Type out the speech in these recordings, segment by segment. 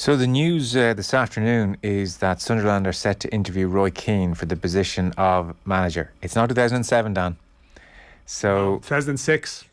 So the news this afternoon is that Sunderland are set to interview Roy Keane for the position of manager. It's not 2007, Dan. So 2006.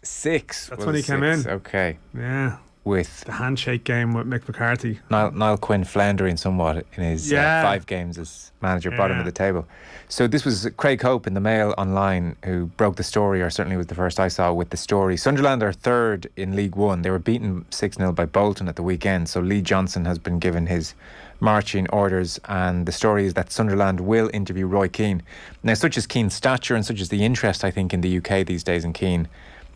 That's when he came in. Okay. Yeah. With the handshake game with Mick McCarthy. Niall Quinn floundering somewhat in his 5 games as manager, bottom of the table. So this was Craig Hope in the Mail Online who broke the story, or certainly was the first I saw with the story. Sunderland are third in League One. They were beaten 6-0 by Bolton at the weekend. So Lee Johnson has been given his marching orders, and the story is that Sunderland will interview Roy Keane. Now, such as Keane's stature and such as the interest, I think, in the UK these days in Keane,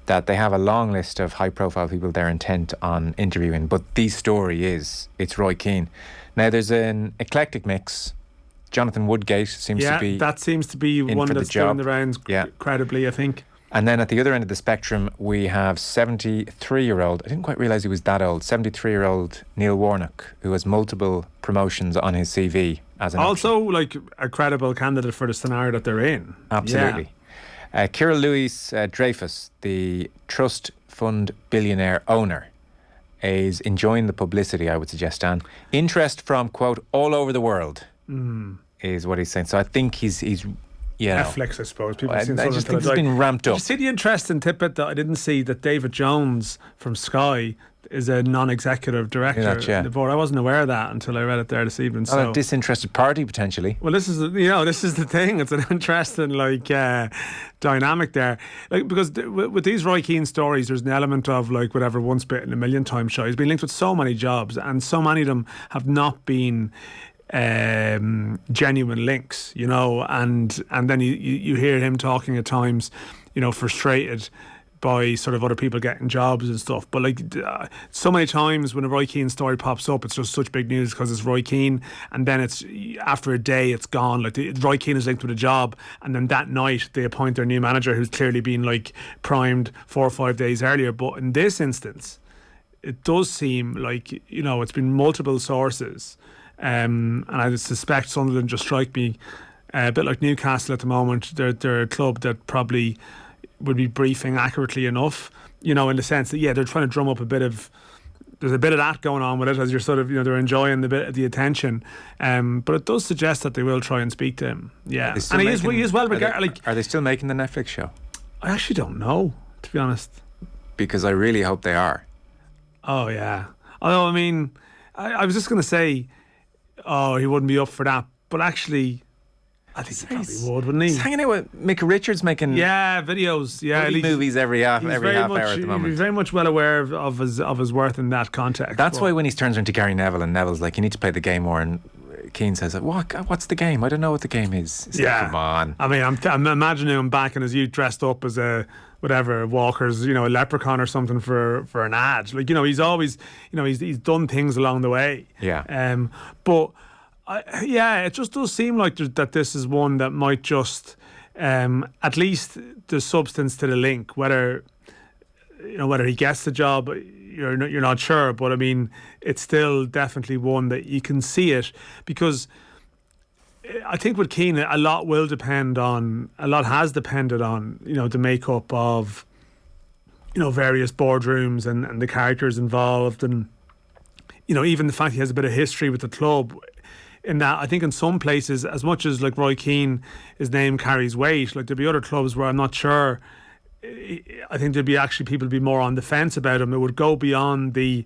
that they have a long list of high-profile people they're intent on interviewing. But the story is, it's Roy Keane. Now, there's an eclectic mix. Jonathan Woodgate seems to be... Yeah, that seems to be one that's doing the rounds credibly, I think. And then at the other end of the spectrum, we have 73-year-old, I didn't quite realise he was that old, 73-year-old Neil Warnock, who has multiple promotions on his CV as an also option. Like a credible candidate for the scenario that they're in. Absolutely. Yeah. Kira Louis Dreyfus, the trust fund billionaire owner, is enjoying the publicity, I would suggest, Dan. Interest from, quote, all over the world is what he's saying. So I think he's Netflix, I suppose. People I just think it's been ramped up. Did you see the interesting tidbit that I didn't see, that David Jones from Sky is a non-executive director of the board? I wasn't aware of that until I read it there this evening. So a disinterested party potentially. Well, this is the thing. It's an interesting dynamic there, because with these Roy Keane stories, there's an element of whatever, once bitten a million times shy. He's been linked with so many jobs, and so many of them have not been genuine links, and then you hear him talking at times, frustrated by sort of other people getting jobs and stuff. But so many times when a Roy Keane story pops up, it's just such big news because it's Roy Keane, and then it's after a day it's gone. Roy Keane is linked with a job, and then that night they appoint their new manager who's clearly been primed 4 or 5 days earlier. But in this instance, it does seem like it's been multiple sources. And I suspect Sunderland just strike me a bit like Newcastle at the moment. They're a club that probably would be briefing accurately enough, in the sense that they're trying to drum up there's a bit of that going on with it, as you're sort of they're enjoying the bit of the attention, but it does suggest that they will try and speak to him. And he is well regarded. Are they still making the Netflix show? I actually don't know, to be honest, because I really hope they are. Oh yeah, although I mean I was just going to say, he wouldn't be up for that, but actually I think he probably would, wouldn't he? He's hanging out with Mick Richards making videos, movies every half hour at the moment. He's very much well aware of his worth in that context. That's why when he turns around to Gary Neville, and Neville's like, you need to play the game more, and Keane says, what's the game? I don't know what the game is. Come on. I mean, I'm imagining him back in his youth dressed up as a Walker's, a leprechaun or something for an ad. He's always, he's done things along the way. Yeah. But it just does seem like that this is one that might just, at least the substance to the link, whether he gets the job, you're not sure, but I mean, it's still definitely one that you can see it, because I think with Keane, a lot has depended on, the makeup of, various boardrooms and the characters involved, and, even the fact he has a bit of history with the club. In that, I think in some places, as much as Roy Keane, his name carries weight, there'd be other clubs where I'm not sure. I think there'd be actually people be more on the fence about him. It would go beyond this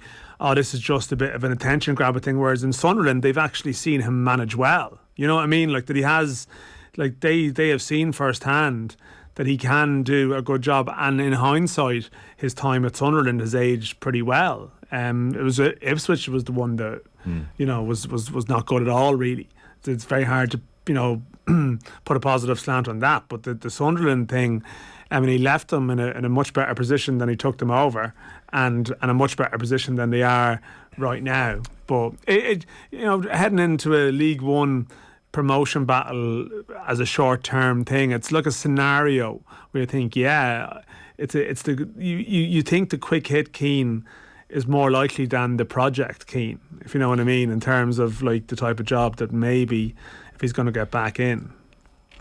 is just a bit of an attention grabber thing. Whereas in Sunderland, they've actually seen him manage well. You know what I mean? That he has, they have seen firsthand that he can do a good job. And in hindsight, his time at Sunderland has aged pretty well. It was Ipswich was the one that was not good at all, really. It's very hard to put a positive slant on that. But the Sunderland thing, I mean, he left them in a much better position than he took them over, and a much better position than they are right now. But heading into a League One promotion battle as a short-term thing, it's like a scenario where you think, you think the quick hit Keane is more likely than the project Keane, if you know what I mean, in terms of the type of job that maybe if he's going to get back in.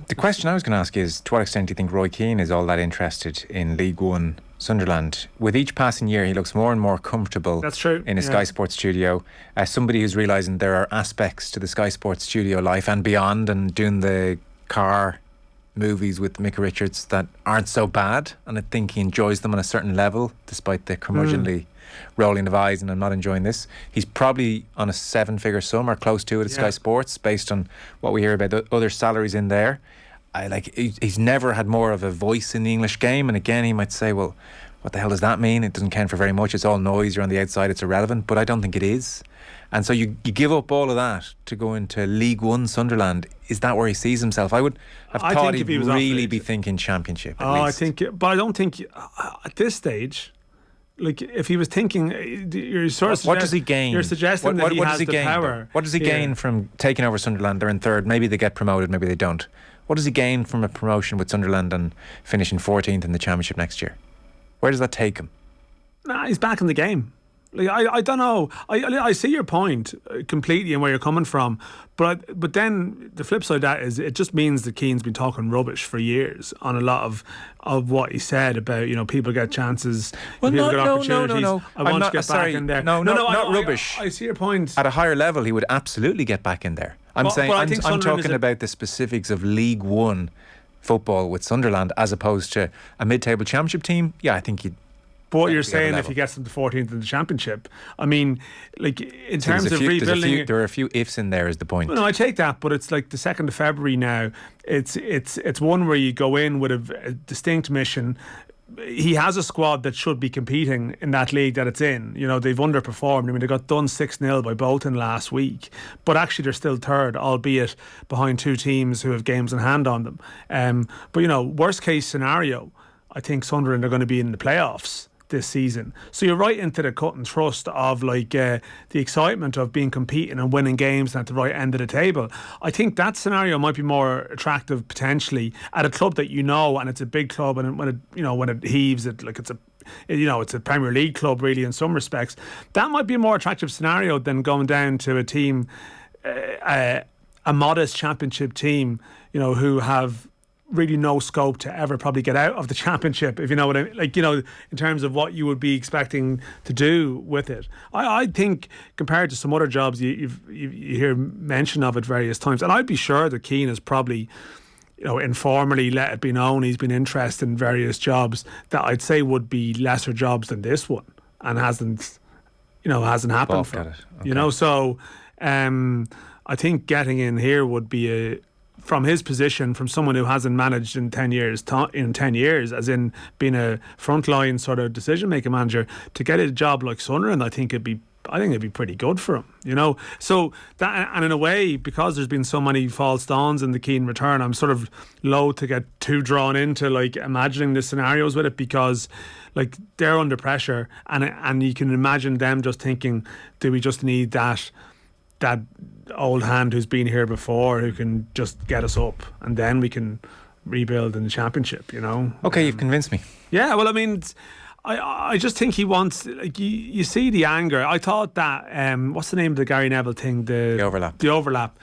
The question I was going to ask is, to what extent do you think Roy Keane is all that interested in League One Sunderland. With each passing year, he looks more and more comfortable. That's true. In a Sky Sports studio. Somebody who's realising there are aspects to the Sky Sports studio life and beyond, and doing the car movies with Mick Richards that aren't so bad, and I think he enjoys them on a certain level despite the curmudgeonly rolling of eyes and I'm not enjoying this. He's probably on a 7-figure sum or close to it at Sky Sports based on what we hear about the other salaries in there. He's never had more of a voice in the English game, and again he might say, well, what the hell does that mean? It doesn't count for very much, it's all noise, you're on the outside, it's irrelevant. But I don't think it is. And so you give up all of that to go into League One Sunderland. Is that where he sees himself? I would have thought he'd really be thinking Championship at least. But I don't think at this stage, like if he was thinking, you're sort of what does he gain? You're suggesting that he has the power. What does he gain from taking over Sunderland? They're in third, maybe they get promoted, maybe they don't. What does he gain from a promotion with Sunderland and finishing 14th in the Championship next year? Where does that take him? Nah, he's back in the game. Like I don't know. I see your point completely and where you're coming from, but then the flip side of that is it just means that Keane's been talking rubbish for years on a lot of what he said about, you know, people get chances, people get opportunities. No. I want to get back in there. No, not rubbish. I see your point. At a higher level, he would absolutely get back in there. I'm talking about the specifics of League One football with Sunderland as opposed to a mid-table Championship team. Yeah, I think he'd. But what you're saying, if he gets them to 14th in the Championship, I mean, like in terms of rebuilding, there are a few ifs in there. Is the point? No, I take that, but it's like the 2nd of February now. It's one where you go in with a distinct mission. He has a squad that should be competing in that league that it's in. You know, they've underperformed. I mean, they got done 6-0 by Bolton last week, but actually they're still third, albeit behind two teams who have games in hand on them. But you know, worst case scenario, I think Sunderland are going to be in the playoffs this season. So you're right into the cut and thrust of like the excitement of being competing and winning games and at the right end of the table. I think that scenario might be more attractive potentially at a club that you know, and it's a big club, and when it heaves, it's a Premier League club really in some respects. That might be a more attractive scenario than going down to a team, a modest Championship team, you know, who have really no scope to ever probably get out of the Championship, if you know what I mean, like, you know, in terms of what you would be expecting to do with it. I think compared to some other jobs you hear mention of at various times, and I'd be sure that Keane has probably, you know, informally let it be known he's been interested in various jobs that I'd say would be lesser jobs than this one, and hasn't happened for him. Okay. You know, so I think getting in here would be from his position, from someone who hasn't managed in 10 years, as in being a frontline sort of decision-making manager, to get a job like Sunderland, I think it'd be pretty good for him, you know. So that, and in a way, because there's been so many false dawns in the Keane return, I'm sort of loath to get too drawn into like imagining the scenarios with it, because like they're under pressure, and you can imagine them just thinking, do we just need that old hand who's been here before who can just get us up, and then we can rebuild in the Championship, you know. Okay, you've convinced me. Yeah, well, I mean, I just think he wants, like, you see the anger. I thought that what's the name of the Gary Neville thing, the overlap,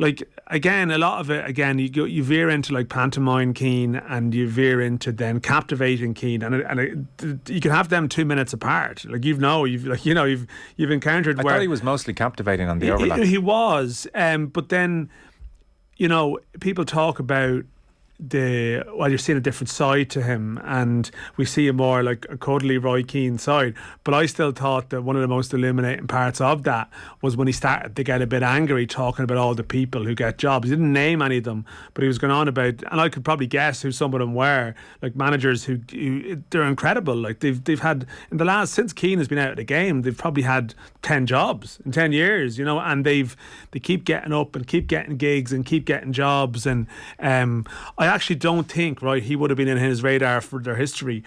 like, again, a lot of it, again, you veer into like pantomime Keane, and you veer into then captivating Keane, and you can have them 2 minutes apart. Like, you've encountered. I thought he was mostly captivating on the overlap. He was, but then, you know, people talk about you're seeing a different side to him, and we see a more like a cuddly Roy Keane side. But I still thought that one of the most illuminating parts of that was when he started to get a bit angry, talking about all the people who get jobs. He didn't name any of them, but he was going on about, and I could probably guess who some of them were, like managers who they're incredible. Like they've had, in the last, since Keane has been out of the game, they've probably had 10 jobs in 10 years, you know, and they keep getting up and keep getting gigs and keep getting jobs. And I actually don't think, right, he would have been in his radar for their history,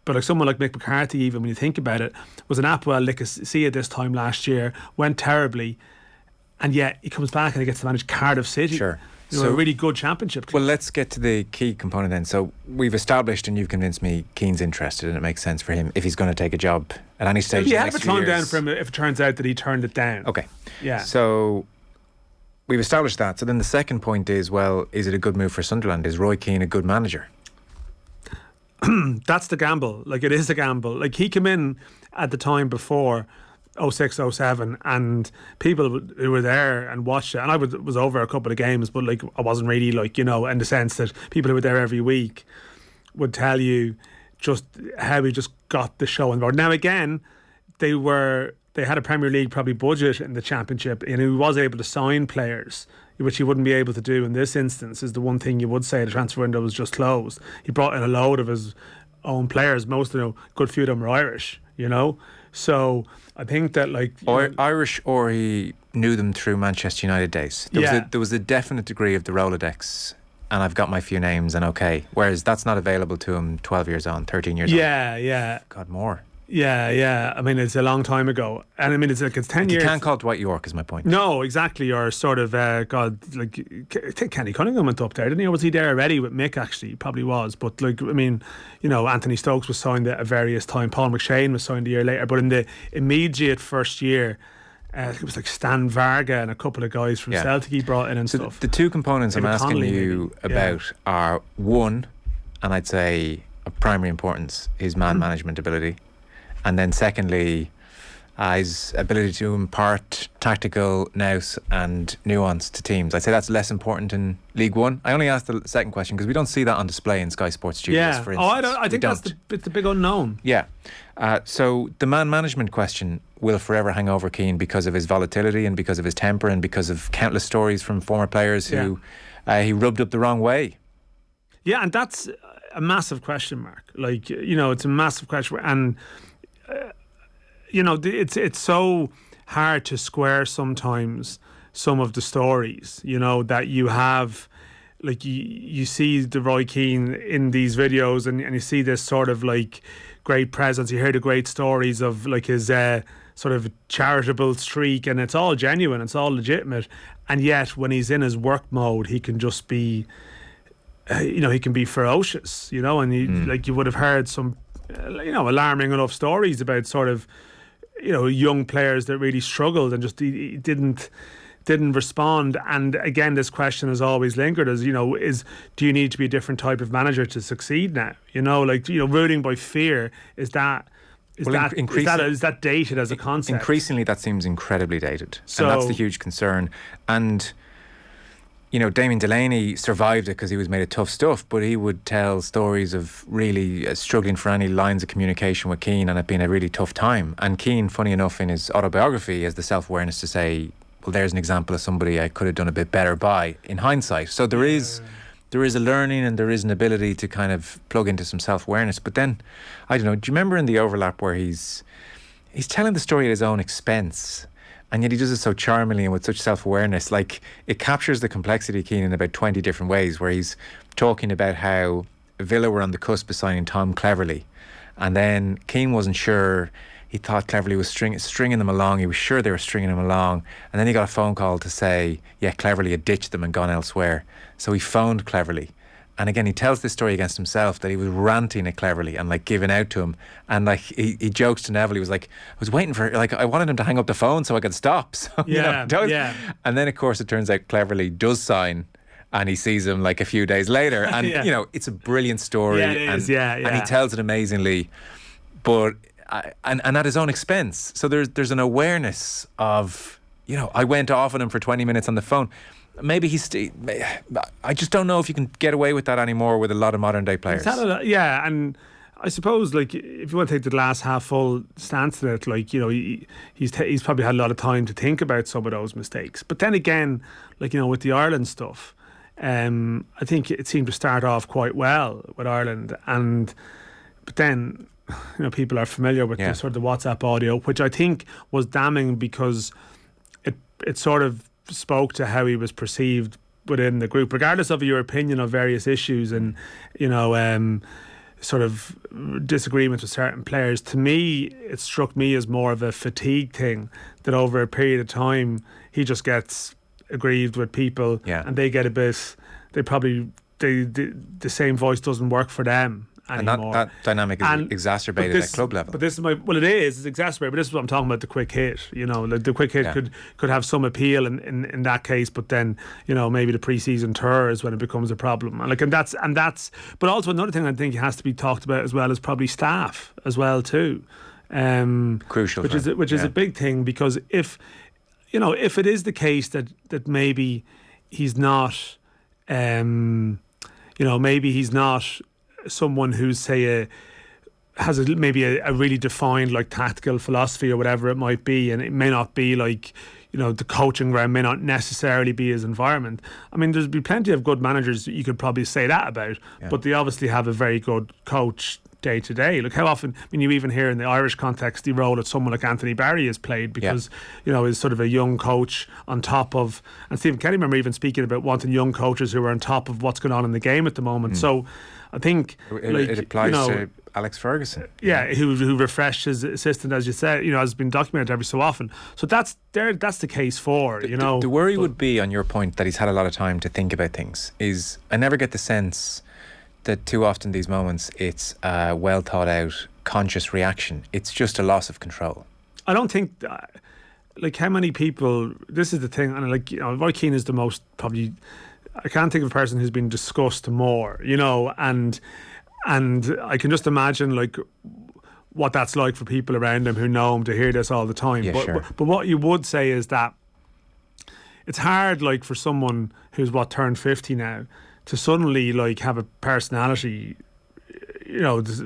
but like someone like Mick McCarthy, even when you think about it, was an Apwell Nicosia this time last year, went terribly, and yet he comes back and he gets to manage Cardiff City. Sure. You know, a really good Championship club. Well, let's get to the key component then. So we've established, and you've convinced me, Keane's interested, and it makes sense for him if he's going to take a job at any stage. He had a turn down for him if it turns out that he turned it down. Okay. Yeah. So we've established that. So then the second point is, well, is it a good move for Sunderland? Is Roy Keane a good manager? that's the gamble. Like, it is a gamble. Like, he came in at the time before 06, 07, and people who were there and watched it, and I was over a couple of games, but like, I wasn't really, like, you know, in the sense that people who were there every week would tell you just how he just got the show on board. Now, again, they had a Premier League probably budget in the Championship, and he was able to sign players, which he wouldn't be able to do in this instance. Is the one thing you would say. The transfer window was just closed. He brought in a load of his own players. Most of them, good few of them, were Irish, you know. So I think that, like, Irish, or he knew them through Manchester United days. There was a definite degree of the Rolodex, and I've got my few names and okay. Whereas that's not available to him 12 years on, 13 years on. Yeah. God, more. Yeah. I mean, it's a long time ago, and I mean, it's 10 years. You can't call Dwight York, is my point. No, exactly. Or sort of, God, like, I think Kenny Cunningham went up there, didn't he? Or was he there already with Mick? Actually, he probably was. But like, I mean, you know, Anthony Stokes was signed at various times. Paul McShane was signed a year later. But in the immediate first year, it was like Stan Varga and a couple of guys from Celtic he brought in and stuff. The two components David I'm asking Connolly, you about are, one, and I'd say of primary importance, his man management ability. And then secondly, his ability to impart tactical nous and nuance to teams. I'd say that's less important in League One. I only asked the second question because we don't see that on display in Sky Sports Studios, for instance. I think it's the big unknown. Yeah. So the man management question will forever hang over Keane because of his volatility and because of his temper and because of countless stories from former players who he rubbed up the wrong way. Yeah, and that's a massive question mark. Like, you know, it's a massive question. And you know, it's so hard to square sometimes some of the stories, you know, that you have. Like, you see the Roy Keane in these videos, and you see this sort of like great presence. You hear the great stories of like his sort of charitable streak, and it's all genuine, it's all legitimate. And yet, when he's in his work mode, he can just be, you know, he can be ferocious, you know. And like, you would have heard some, you know, alarming enough stories about sort of, you know, young players that really struggled and just he didn't respond. And again, this question has always lingered as, you know, do you need to be a different type of manager to succeed now? You know, like, you know, ruling by fear, is that dated as a concept? Increasingly, that seems incredibly dated, and that's the huge concern. And you know, Damien Delaney survived it because he was made of tough stuff, but he would tell stories of really struggling for any lines of communication with Keane and it being a really tough time. And Keane, funny enough, in his autobiography, has the self-awareness to say, well, there's an example of somebody I could have done a bit better by, in hindsight. So there is a learning and there is an ability to kind of plug into some self-awareness. But then, I don't know, do you remember in the overlap where he's telling the story at his own expense? And yet he does it so charmingly and with such self-awareness. Like, it captures the complexity of Keane in about 20 different ways, where he's talking about how Villa were on the cusp of signing Tom Cleverley. And then Keane wasn't sure. He thought Cleverley was stringing them along. He was sure they were stringing him along. And then he got a phone call to say, Cleverley had ditched them and gone elsewhere. So he phoned Cleverley. And again, he tells this story against himself, that he was ranting at Cleverley and like giving out to him. And like he jokes to Neville, he was like, I was waiting for, like, I wanted him to hang up the phone so I could stop. So, yeah. And then, of course, it turns out Cleverley does sign, and he sees him like a few days later. And, you know, it's a brilliant story. And he tells it amazingly, but and at his own expense. So there's an awareness of, you know, I went off on him for 20 minutes on the phone. Maybe I just don't know if you can get away with that anymore with a lot of modern day players. And I suppose, like, if you want to take the glass half full stance to it, like, you know, he's probably had a lot of time to think about some of those mistakes. But then again, like, you know, with the Ireland stuff, I think it seemed to start off quite well with Ireland, but then, you know, people are familiar with the sort of the WhatsApp audio, which I think was damning because it sort of spoke to how he was perceived within the group, regardless of your opinion of various issues and, you know, sort of disagreements with certain players. To me, it struck me as more of a fatigue thing, that over a period of time he just gets aggrieved with people, and they get a bit, the same voice doesn't work for them, anymore. And that dynamic is exacerbated at club level. But this is it's exacerbated, but this is what I'm talking about, the quick hit. Like the quick hit could have some appeal in that case, but then, maybe the pre-season tour is when it becomes a problem. And that's but also another thing I think has to be talked about as well is probably staff as well too. Crucial. Which is a big thing, because if it is the case that maybe he's not maybe he's not someone who's, say, has maybe a really defined like tactical philosophy or whatever it might be, and it may not be like, the coaching ground may not necessarily be his environment. I mean, there's be plenty of good managers that you could probably say that about, but they obviously have a very good coach day to day. Look how often, you even hear in the Irish context the role that someone like Anthony Barry has played, because is sort of a young coach on top of, and Stephen Kenny, remember even speaking about wanting young coaches who are on top of what's going on in the game at the moment. So I think it applies to Alex Ferguson, who refreshed his assistant, as you said, has been documented every so often. So that's the case for the worry would be, on your point, that he's had a lot of time to think about things. Is I never get the sense that too often these moments it's a well thought out conscious reaction. It's just a loss of control. I don't think like how many people, this is the thing, and Roy Keane is the most, probably, I can't think of a person who's been discussed more, and I can just imagine like what that's like for people around him who know him, to hear this all the time. But what you would say is that it's hard, like, for someone who's turned 50 now to suddenly like have a personality,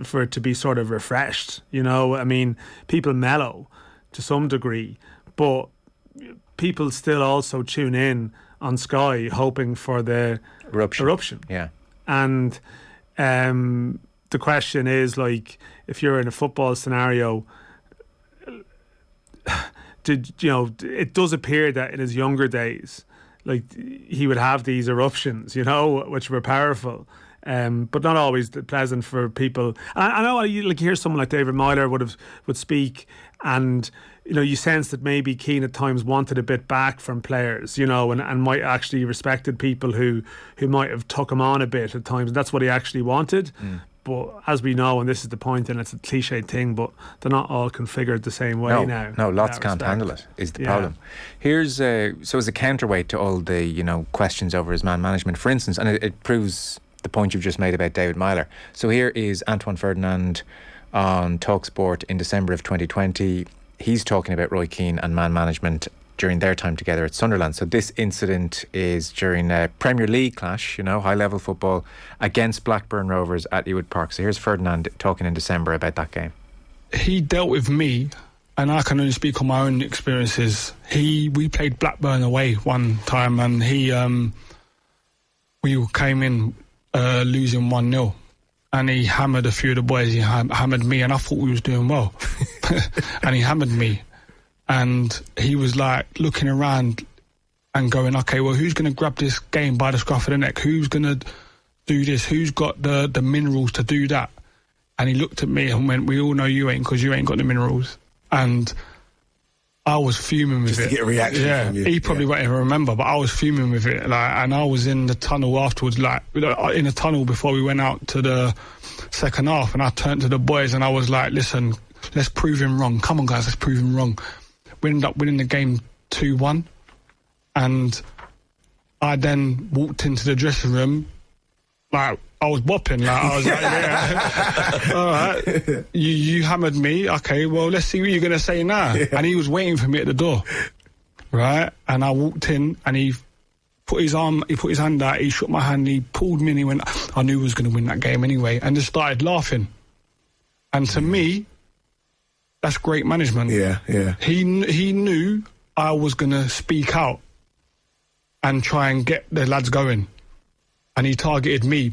for it to be sort of refreshed. I mean, people mellow to some degree, but people still also tune in on Sky hoping for the eruption. Yeah. And the question is, like, if you're in a football scenario, it does appear that in his younger days, like, he would have these eruptions, which were powerful, but not always pleasant for people. And I know, you hear someone like David Meyler would speak, and you sense that maybe Keane at times wanted a bit back from players, and might actually respected people who might have took him on a bit at times. That's what he actually wanted. But as we know, and this is the point, and it's a cliched thing, but they're not all configured the same way now. No, lots can't handle it, is the problem. Here's so as a counterweight to all the questions over his man management, for instance, and it proves the point you've just made about David Meyler. So here is Antoine Ferdinand on TalkSport in December of 2020. He's talking about Roy Keane and man management during their time together at Sunderland. So this incident is during a Premier League clash, high-level football, against Blackburn Rovers at Ewood Park. So here's Ferdinand talking in December about that game. He dealt with me, and I can only speak on my own experiences. We played Blackburn away one time, and we came in losing 1-0. And he hammered a few of the boys. He hammered me, and I thought we was doing well. And he hammered me. And he was like looking around and going, okay, well, who's going to grab this game by the scruff of the neck? Who's going to do this? Who's got the minerals to do that? And he looked at me and went, we all know you ain't, because you ain't got the minerals. And I was fuming with it. Just to get a reaction from you. He probably won't even remember, but I was fuming with it. And I was in the tunnel afterwards, in the tunnel before we went out to the second half. And I turned to the boys and I was like, listen, let's prove him wrong. Come on, guys, let's prove him wrong. We ended up winning the game 2-1. And I then walked into the dressing room, like, I was bopping. Like, I was like, yeah, all right, you hammered me. Okay, well, let's see what you're going to say now. Yeah. And he was waiting for me at the door, right? And I walked in, and he put his hand out, he shook my hand, he pulled me, and he went, I knew he was going to win that game anyway, and just started laughing. And to me, that's great management. Yeah, yeah. He knew I was going to speak out and try and get the lads going. And he targeted me,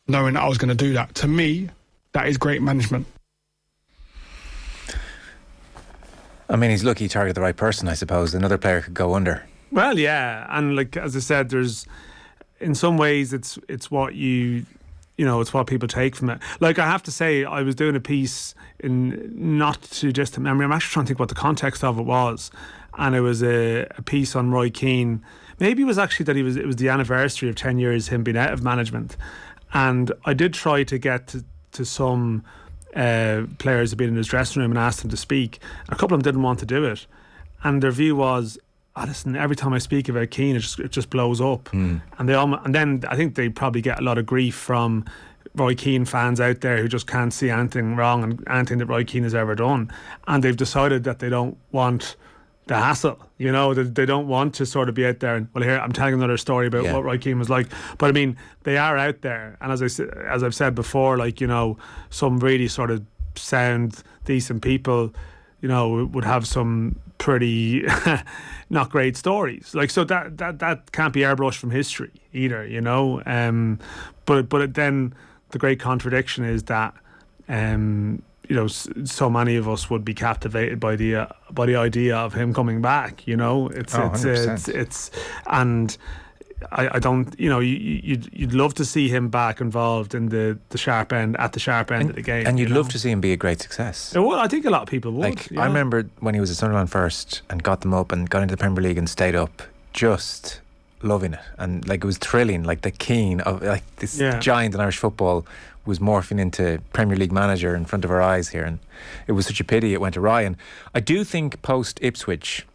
knowing that I was going to do that. To me, that is great management. I mean, he's lucky he targeted the right person, I suppose. Another player could go under. Well, yeah. And like, as I said, there's, in some ways, it's what it's what people take from it. Like, I have to say, I was doing a piece in not too distant memory. I'm actually trying to think what the context of it was. And it was a piece on Roy Keane. Maybe it was actually that it was the anniversary of 10 years him being out of management. And I did try to get to some players who'd been in his dressing room and asked them to speak. A couple of them didn't want to do it, and their view was, listen, every time I speak about Keane, it just blows up. And then I think they probably get a lot of grief from Roy Keane fans out there who just can't see anything wrong and anything that Roy Keane has ever done, and they've decided that they don't want the hassle, they don't want to sort of be out there and, well, here I'm telling another story about what Roy Keane was like. But I mean, they are out there, and as I've said before, some really sort of sound decent people, would have some pretty not great stories. So that can't be airbrushed from history either, But then the great contradiction is that so many of us would be captivated by the idea of him coming back. It's and I don't. You'd love to see him back involved in the sharp end of the game, and you'd love to see him be a great success. Well, I think a lot of people would. I remember when he was at Sunderland first and got them up and got into the Premier League and stayed up, just loving it, and it was thrilling. The Keane of this giant in Irish football was morphing into Premier League manager in front of our eyes here, and it was such a pity it went awry. And I do think post Ipswich,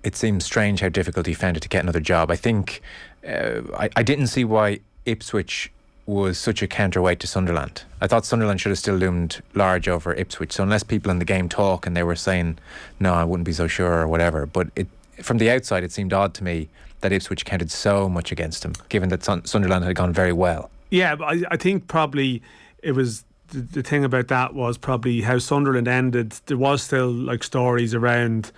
it seems strange how difficult he found it to get another job. I think I didn't see why Ipswich was such a counterweight to Sunderland. I thought Sunderland should have still loomed large over Ipswich. So unless people in the game talk and they were saying, no, I wouldn't be so sure or whatever, but from the outside it seemed odd to me that Ipswich counted so much against him, given that Sunderland had gone very well. Yeah, but I think probably it was the thing about that was probably how Sunderland ended. There was still stories around,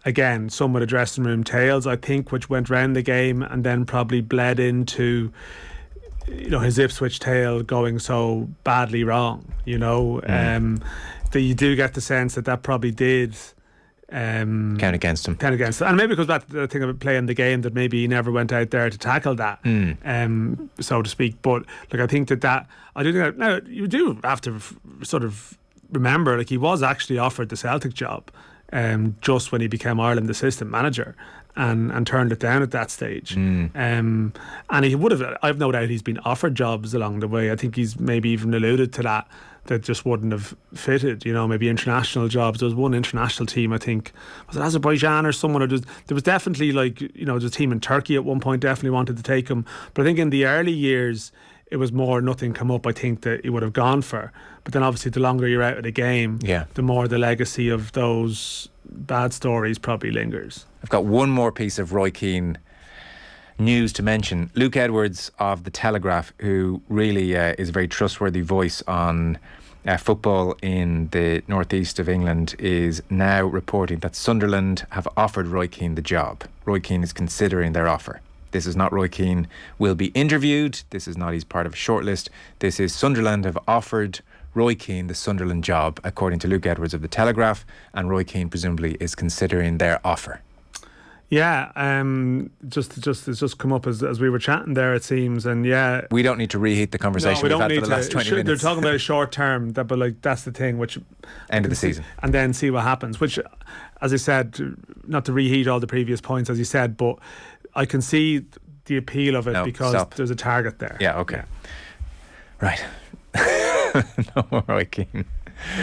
again, some of the dressing room tales, I think, which went round the game and then probably bled into his Ipswich tale going so badly wrong. That you do get the sense that probably did count against him. And maybe because that the thing about playing the game, that maybe he never went out there to tackle that, so to speak. But I think that I do think that now you do have to sort of remember, he was actually offered the Celtic job just when he became Ireland assistant manager, and turned it down at that stage. And he would have, I've no doubt he's been offered jobs along the way. I think he's maybe even alluded to that just wouldn't have fitted, maybe international jobs. There was one international team, I think, was it Azerbaijan or someone, or there was definitely there's a team in Turkey at one point definitely wanted to take him. But I think in the early years it was more nothing come up, I think, that he would have gone for. But then obviously the longer you're out of the game, the more the legacy of those bad stories probably lingers. I've got one more piece of Roy Keane news to mention. Luke Edwards of The Telegraph, who really is a very trustworthy voice on football in the northeast of England, is now reporting that Sunderland have offered Roy Keane the job. Roy Keane is considering their offer. This is not Roy Keane will be interviewed. This is not he's part of a shortlist. This is Sunderland have offered Roy Keane the Sunderland job, according to Luke Edwards of The Telegraph, and Roy Keane presumably is considering their offer. Yeah, it's just come up as we were chatting there, it seems, and we don't need to reheat the conversation we've had for the last 20 minutes. They're talking about a short term, but that's the thing, which end of the season, and then see what happens. Which, as I said, not to reheat all the previous points, as you said, but I can see the appeal of it because there's a target there. Yeah, okay, right. No more Roy Keane.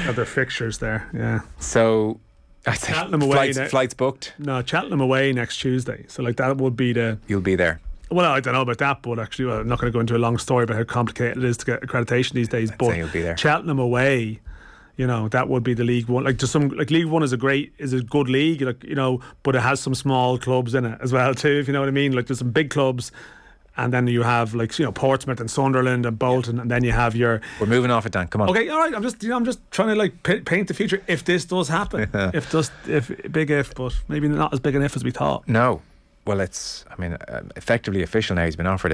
Other fixtures there, yeah. So I think Cheltenham away flights booked. No, Cheltenham away next Tuesday. So that would be You'll be there. Well, I don't know about that, but actually, I'm not going to go into a long story about how complicated it is to get accreditation these days. But you'll be there. Cheltenham away, that would be the League One. League One is a good league, but it has some small clubs in it as well too. If you know what I mean, there's some big clubs. And then you have Portsmouth and Sunderland and Bolton, and then you have your. We're moving off it, Dan. Come on. Okay, all right. I'm just trying to paint the future if this does happen. Big if, but maybe not as big an if as we thought. No, well, it's effectively official now. He's been offered it.